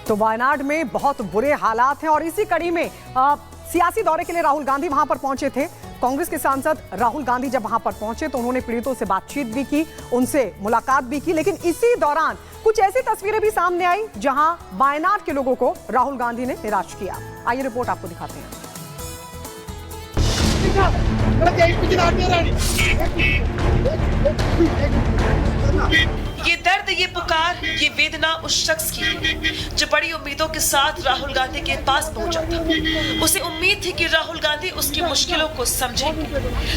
तो वायनाड में बहुत बुरे हालात हैं और इसी कड़ी में सियासी दौरे के लिए राहुल गांधी वहां पर पहुंचे थे। कांग्रेस के सांसद राहुल गांधी जब वहां पर पहुंचे तो उन्होंने पीड़ितों से बातचीत भी की, उनसे मुलाकात भी की, लेकिन इसी दौरान कुछ ऐसी तस्वीरें भी सामने आई जहां वायनाड के लोगों को राहुल गांधी ने निराश किया। आइए रिपोर्ट आपको दिखाते हैं। ये दर्द, ये पुकार, ये वेदना उस शख्स की है जो बड़ी उम्मीदों के साथ राहुल गांधी के पास पहुंचा था। उसे उम्मीद थी कि राहुल गांधी उसकी मुश्किलों को समझेंगे,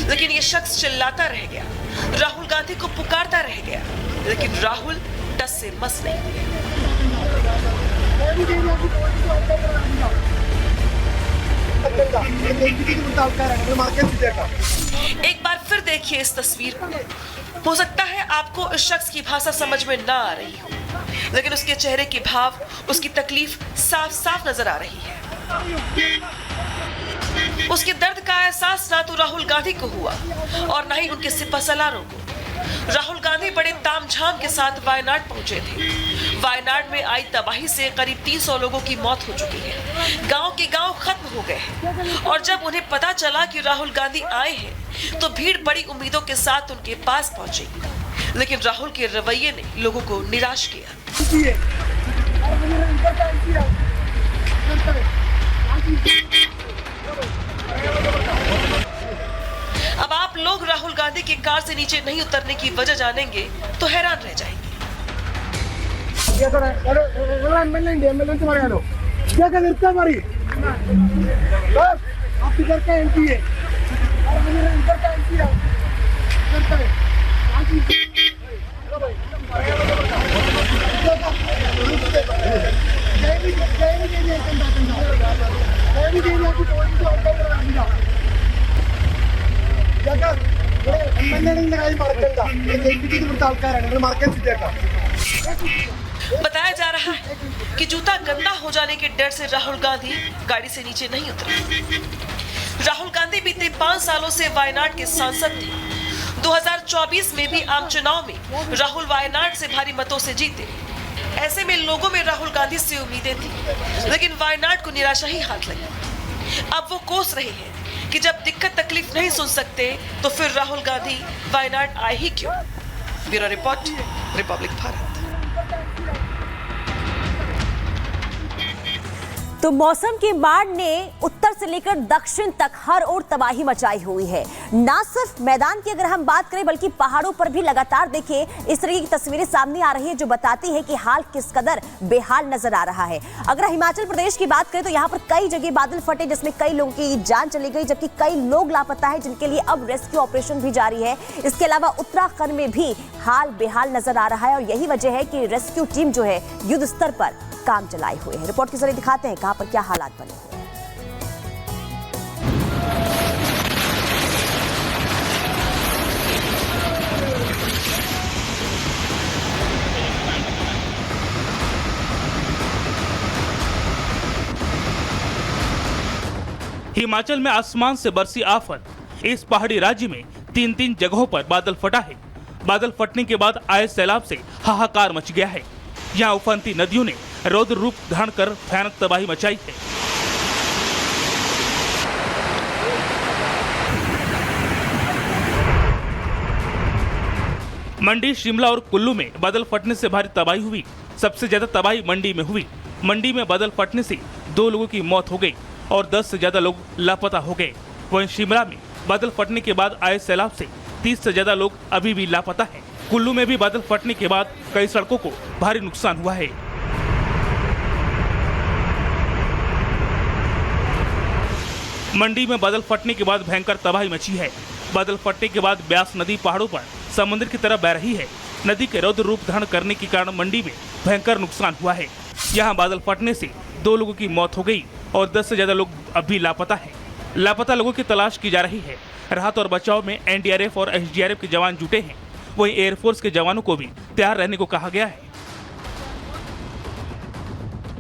लेकिन ये शख्स चिल्लाता रह गया, राहुल गांधी को पुकारता रह गया, लेकिन राहुल टस से मस नहीं हुए। एक बार फिर देखिए इस तस्वीर को। हो सकता है आपको इस शख्स की भाषा समझ में ना आ रही हो, लेकिन उसके चेहरे के भाव, उसकी तकलीफ साफ साफ नजर आ रही है। उसके दर्द का एहसास ना तो राहुल गांधी को हुआ और ना ही उनके सिपहसालारों को। राहुल गांधी बड़े तामझाम के साथ वायनाड पहुंचे थे। वायनाड में आई तबाही से करीब 300 लोगों की मौत हो चुकी है। गांव के गांव खत्म हो गए हैं और जब उन्हें पता चला कि राहुल गांधी आए हैं तो भीड़ बड़ी उम्मीदों के साथ उनके पास पहुंची, लेकिन राहुल के रवैये ने लोगों को निराश किया। अब आप लोग राहुल गांधी की कार से नीचे नहीं उतरने की वजह जानेंगे तो हैरान रह जाएंगे। बताया जा रहा है कि जूता गंदा हो जाने के डर से राहुल गांधी गाड़ी से नीचे नहीं उतरे। राहुल गांधी बीते 5 सालों से वायनाड के सांसद थे। 2024 में भी आम चुनाव में राहुल वायनाड से भारी मतों से जीते। ऐसे में लोगों में राहुल गांधी से उम्मीदें थी, लेकिन वायनाड को निराशा ही हाथ लगी। अब वो कोस रहे हैं कि जब दिक्कत तकलीफ नहीं सुन सकते तो फिर राहुल गांधी वायनाड आए ही क्यों। Bureau report, Republic Bharat. तो मौसम की मार ने उत्तर से लेकर दक्षिण तक हर ओर तबाही मचाई हुई है। ना सिर्फ मैदान की अगर हम बात करें बल्कि पहाड़ों पर भी लगातार देखिए इस तरह की तस्वीरें सामने आ रही है जो बताती है कि हाल किस कदर बेहाल नजर आ रहा है। अगर हिमाचल प्रदेश की बात करें तो यहाँ पर कई जगह बादल फटे जिसमें कई लोगों की जान चली गई, जबकि कई लोग लापता है जिनके लिए अब रेस्क्यू ऑपरेशन भी जारी है। इसके अलावा उत्तराखंड में भी हाल बेहाल नजर आ रहा है और यही वजह है कि रेस्क्यू टीम जो है युद्ध स्तर पर काम चलाए हुए हैं। रिपोर्ट के जरिए दिखाते हैं कहां पर क्या हालात बने हुए हैं। हिमाचल में आसमान से बरसी आफत। इस पहाड़ी राज्य में 3 जगहों पर बादल फटा है। बादल फटने के बाद आए सैलाब से हाहाकार मच गया है। यहाँ उफनती नदियों ने रौद्र रूप धारण कर भयानक तबाही मचाई है। मंडी, शिमला और कुल्लू में बादल फटने से भारी तबाही हुई। सबसे ज्यादा तबाही मंडी में हुई। मंडी में बादल फटने से 2 लोगों की मौत हो गई और 10 से ज्यादा लोग लापता हो गए। वहीं शिमला में बादल फटने के बाद आए सैलाब से 30 से ज्यादा लोग अभी भी लापता हैं। कुल्लू में भी बादल फटने के बाद कई सड़कों को भारी नुकसान हुआ है। मंडी में बादल फटने के बाद भयंकर तबाही मची है। बादल फटने के बाद ब्यास नदी पहाड़ों पर समुद्र की तरफ बह रही है। नदी के रौद्र रूप धारण करने के कारण मंडी में भयंकर नुकसान हुआ है। यहाँ बादल फटने से 2 लोगों की मौत हो गई और 10 से ज्यादा लोग अभी लापता हैं। लापता लोगों की तलाश की जा रही है। राहत और बचाव में एनडीआरएफ और एसडीआरएफ के जवान जुटे हैं। वहीं एयरफोर्स के जवानों को भी तैयार रहने को कहा गया है।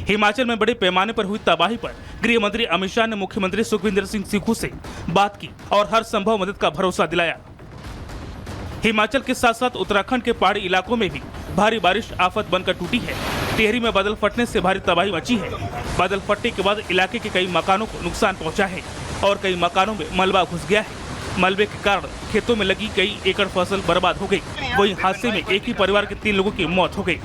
हिमाचल में बड़े पैमाने पर हुई तबाही पर गृह मंत्री अमित शाह ने मुख्यमंत्री सुखविंदर सिंह सुक्खू से बात की और हर संभव मदद का भरोसा दिलाया। हिमाचल के साथ साथ उत्तराखंड के पहाड़ी इलाकों में भी भारी बारिश आफत बनकर टूटी है। टिहरी में बादल फटने से भारी तबाही मची है। बादल फटने के बाद इलाके के कई मकानों को नुकसान पहुंचा है और कई मकानों में मलबा घुस गया है। मलबे के कारण खेतों में लगी कई एकड़ फसल बर्बाद हो गई। वहीं हादसे में एक ही परिवार के 3 लोगों की मौत हो गई।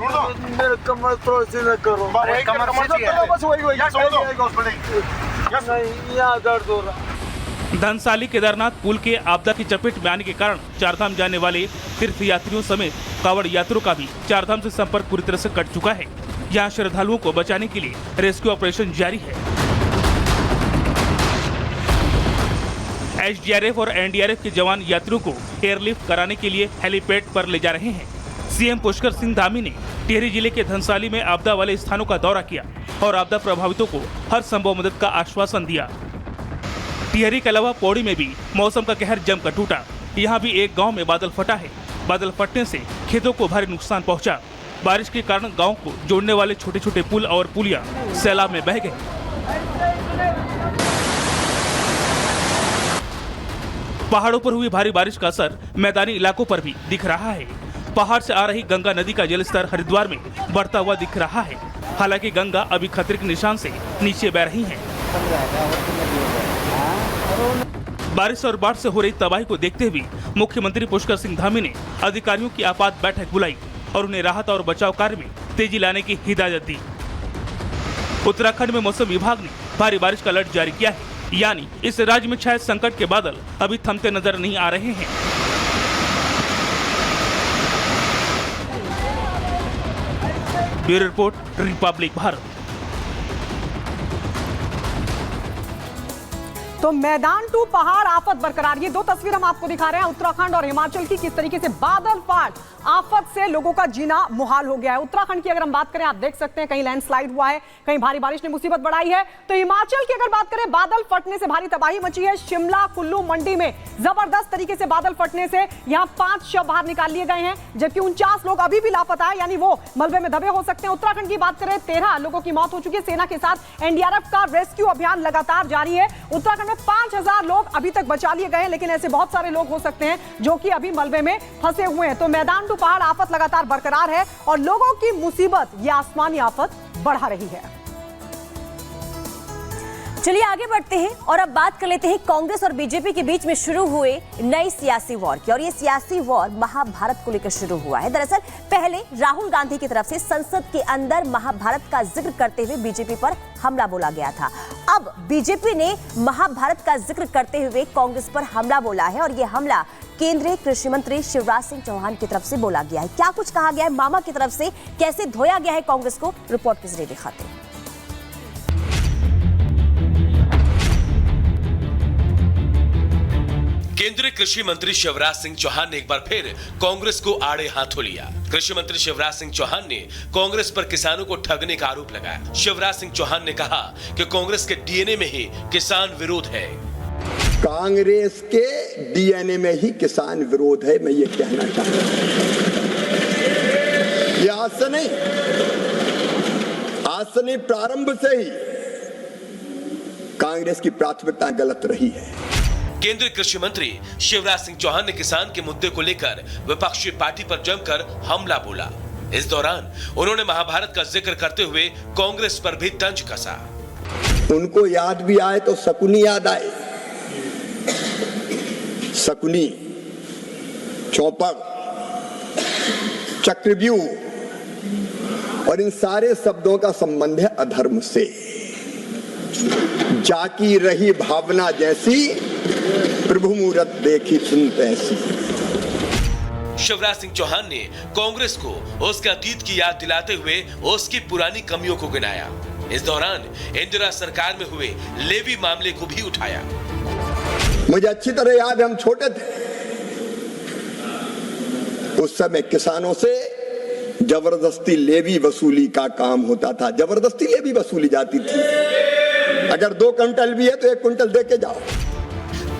धनसाली केदारनाथ पुल के आपदा की चपेट में आने के कारण चारधाम जाने वाले तीर्थ यात्रियों समेत कांवड़ यात्रियों का भी चारधाम से संपर्क पूरी तरह से कट चुका है। यहाँ श्रद्धालुओं को बचाने के लिए रेस्क्यू ऑपरेशन जारी है। एसडीआरएफ और एनडीआरएफ के जवान यात्रियों को एयरलिफ्ट कराने के लिए हेलीपैड पर ले जा रहे हैं। सीएम पुष्कर सिंह धामी ने टिहरी जिले के धनसाली में आपदा वाले स्थानों का दौरा किया और आपदा प्रभावितों को हर संभव मदद का आश्वासन दिया। टिहरी के अलावा पौड़ी में भी मौसम का कहर जमकर टूटा। यहाँ भी एक गांव में बादल फटा है। बादल फटने से खेतों को भारी नुकसान पहुंचा। बारिश के कारण गांव को जोड़ने वाले छोटे छोटे पुल और पुलिया सैलाब में बह गए। पहाड़ों पर हुई भारी बारिश का असर मैदानी इलाकों पर भी दिख रहा है। पहाड़ से आ रही गंगा नदी का जलस्तर हरिद्वार में बढ़ता हुआ दिख रहा है। हालांकि गंगा अभी खतरे के निशान से नीचे बह रही है। बारिश और बाढ़ से हो रही तबाही को देखते हुए मुख्यमंत्री पुष्कर सिंह धामी ने अधिकारियों की आपात बैठक बुलाई और उन्हें राहत और बचाव कार्य में तेजी लाने की हिदायत दी। उत्तराखंड में मौसम विभाग ने भारी बारिश का अलर्ट जारी किया है। यानी इस राज्य में छाए संकट के बादल अभी थमते नजर नहीं आ रहे हैं। Bureau report, Republic Bharat. तो मैदान टू पहाड़ आफत बरकरार, ये 2 तस्वीर हम आपको दिखा रहे हैं उत्तराखंड और हिमाचल की। किस तरीके से बादल फाट आफत से लोगों का जीना मुहाल हो गया है। उत्तराखंड की अगर हम बात करें, आप देख सकते हैं कहीं लैंडस्लाइड हुआ है, कहीं भारी बारिश ने मुसीबत बढ़ाई है। तो हिमाचल की अगर बात करें, बादल फटने से भारी तबाही मची है। शिमला कुल्लू मंडी में जबरदस्त तरीके से बादल फटने से यहां 5 शव बाहर निकाल लिए गए हैं, जबकि 49 लोग अभी भी लापता है, यानी वो मलबे में दबे हो सकते हैं। उत्तराखंड की बात करें, 13 लोगों की मौत हो चुकी है। सेना के साथ एनडीआरएफ का रेस्क्यू अभियान लगातार जारी है। उत्तराखंड में 5000 लोग अभी तक बचा लिए गए हैं, लेकिन ऐसे बहुत सारे लोग हो सकते हैं जो कि अभी मलबे में फंसे हुए हैं। तो मैदान टू पहाड़ आफत लगातार बरकरार है और लोगों की मुसीबत ये आसमानी आफत बढ़ा रही है। चलिए आगे बढ़ते हैं और अब बात कर लेते हैं कांग्रेस और बीजेपी के बीच में शुरू हुए नई सियासी वॉर की। और ये सियासी वॉर महाभारत को लेकर शुरू हुआ है। दरअसल पहले राहुल गांधी की तरफ से संसद के अंदर महाभारत का जिक्र करते हुए बीजेपी पर हमला बोला गया था। अब बीजेपी ने महाभारत का जिक्र करते हुए कांग्रेस पर हमला बोला है और ये हमला केंद्रीय कृषि मंत्री शिवराज सिंह चौहान की तरफ से बोला गया है। क्या कुछ कहा गया है मामा की तरफ से, कैसे धोया गया है कांग्रेस को, रिपोर्ट के जरिए दिखाते हैं। केंद्रीय कृषि मंत्री शिवराज सिंह चौहान ने एक बार फिर कांग्रेस को आड़े हाथों लिया। कृषि मंत्री शिवराज सिंह चौहान ने कांग्रेस पर किसानों को ठगने का आरोप लगाया। शिवराज सिंह चौहान ने कहा कि कांग्रेस के डीएनए में ही किसान विरोध है। कांग्रेस के डीएनए में ही किसान विरोध है, मैं ये कहना चाहता हूं। ये आज से नहीं, प्रारंभ से ही कांग्रेस की प्राथमिकता गलत रही है। केंद्रीय कृषि मंत्री शिवराज सिंह चौहान ने किसान के मुद्दे को लेकर विपक्षी पार्टी पर जमकर हमला बोला। इस दौरान उन्होंने महाभारत का जिक्र करते हुए कांग्रेस पर भी तंज कसा। उनको याद भी आए तो शकुनी याद आए। शकुनी, चौपड़, चक्रव्यूह और इन सारे शब्दों का संबंध है अधर्म से। जाकी रही भावना जैसी, प्रभु मूरत देखी सुनते ऐसी। शिवराज सिंह चौहान ने कांग्रेस को उसके अतीत की याद दिलाते हुए उसकी पुरानी कमियों को गिनाया। इस दौरान इंदिरा सरकार में हुए लेवी मामले को भी उठाया। मुझे अच्छी तरह याद है, हम छोटे थे उस समय किसानों से जबरदस्ती लेवी वसूली का काम होता था। जबरदस्ती लेवी वसूली जाती थी। अगर 2 क्विंटल भी है तो 1 क्विंटल दे के जाओ।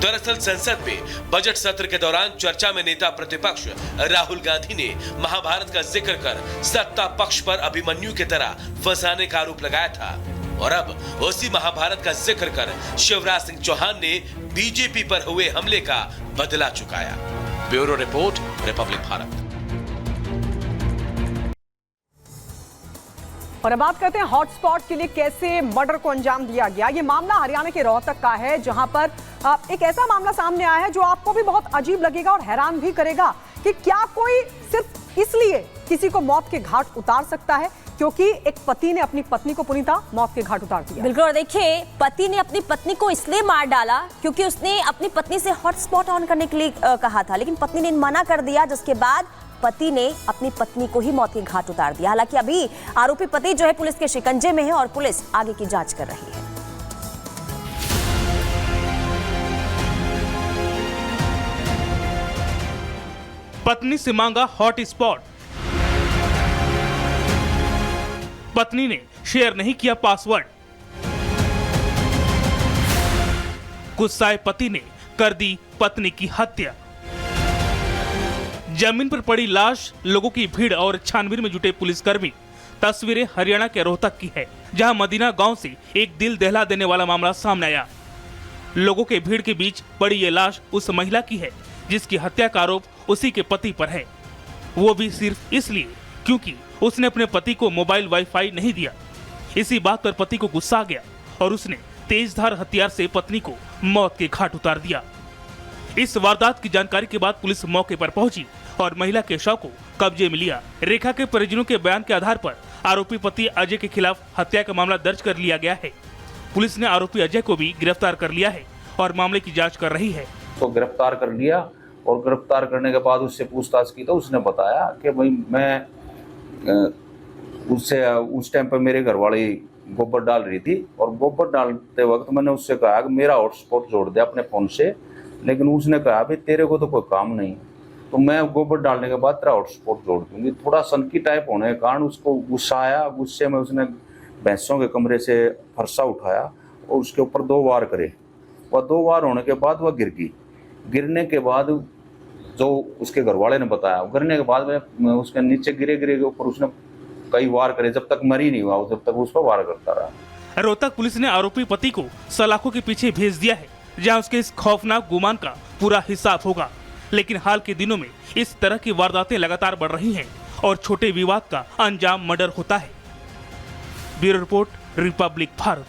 दरअसल संसद में बजट सत्र के दौरान चर्चा में नेता प्रतिपक्ष राहुल गांधी ने महाभारत का जिक्र कर सत्ता पक्ष पर अभिमन्यु की तरह फंसाने का आरोप लगाया था। और अब उसी महाभारत का जिक्र कर शिवराज सिंह चौहान ने बीजेपी पर हुए हमले का बदला चुकाया। Bureau report, Republic Bharat. और अब बात करते हैं हॉटस्पॉट के लिए कैसे मर्डर को अंजाम दिया गया। ये मामला हरियाणा के रोहतक का है, जहां पर एक ऐसा मामला सामने आया है जो आपको भी बहुत अजीब लगेगा और हैरान भी करेगा कि क्या कोई सिर्फ इसलिए किसी को मौत के घाट उतार सकता है क्योंकि एक पति ने अपनी पत्नी को पुनीता मौत के घाट उतार दिया। बिल्कुल, और देखिए पति ने अपनी पत्नी को इसलिए मार डाला क्योंकि उसने अपनी पत्नी से हॉटस्पॉट ऑन करने के लिए कहा था, लेकिन पत्नी ने मना कर दिया, जिसके बाद पति ने अपनी पत्नी को ही मौत के घाट उतार दिया। हालांकि अभी आरोपी पति जो है पुलिस के शिकंजे में है और पुलिस आगे की जांच कर रही है। पत्नी से मांगा हॉट स्पॉट। पत्नी ने शेयर नहीं किया पासवर्ड। गुस्साए पति ने कर दी पत्नी की हत्या। जमीन पर पड़ी लाश, लोगों की भीड़ और छानबीन में जुटे पुलिसकर्मी। तस्वीरें हरियाणा के रोहतक की है, जहां मदीना गांव से एक दिल दहला देने वाला मामला सामने आया। लोगों के भीड़ के बीच पड़ी ये लाश उस महिला की है जिसकी हत्या का आरोप उसी के पति पर है, वो भी सिर्फ इसलिए क्योंकि उसने अपने पति को मोबाइल वाईफाई नहीं दिया। इसी बात पर पति को गुस्सा आ गया और उसने तेजधार हथियार से पत्नी को मौत के घाट उतार दिया। इस वारदात की जानकारी के बाद पुलिस मौके पर पहुंची और महिला के शव को कब्जे में लिया। रेखा के परिजनों के बयान के आधार पर आरोपी पति अजय के खिलाफ हत्या का मामला दर्ज कर लिया गया है। पुलिस ने आरोपी अजय को भी गिरफ्तार कर लिया है और मामले की जांच कर रही है। तो गिरफ्तार कर लिया और गिरफ्तार करने के बाद उससे पूछताछ की तो उसने बताया कि भाई मैं उससे उस टाइम पर मेरे घर वाली गोबर डाल रही थी और गोबर डालते वक्त मैंने उससे कहा कि मेरा हॉटस्पॉट जोड़ दिया अपने फ़ोन से, लेकिन उसने कहा भाई तेरे को तो कोई काम नहीं, तो मैं गोबर डालने के बाद तेरा हॉटस्पॉट जोड़ दूंगी। थोड़ा सनकी टाइप होने के कारण उसको गुस्सा आया। गुस्से में उसने भैंसों के कमरे से फरसा उठाया और उसके ऊपर 2 वार करे। वह 2 वार होने के बाद वह गिर गई। गिरने के बाद जो उसके घर वाले ने बताया, गिरने के बाद में उसके नीचे गिरे के ऊपर उसने कई वार करे, जब तक मरी नहीं हुआ जब तक उस पर वार करता रहा। रोहतक पुलिस ने आरोपी पति को सलाखों के पीछे भेज दिया है, जहां उसके इस खौफनाक गुमान का पूरा हिसाब होगा। लेकिन हाल के दिनों में इस तरह की वारदातें लगातार बढ़ रही हैं और छोटे विवाद का अंजाम मर्डर होता है। Bureau report, Republic Bharat.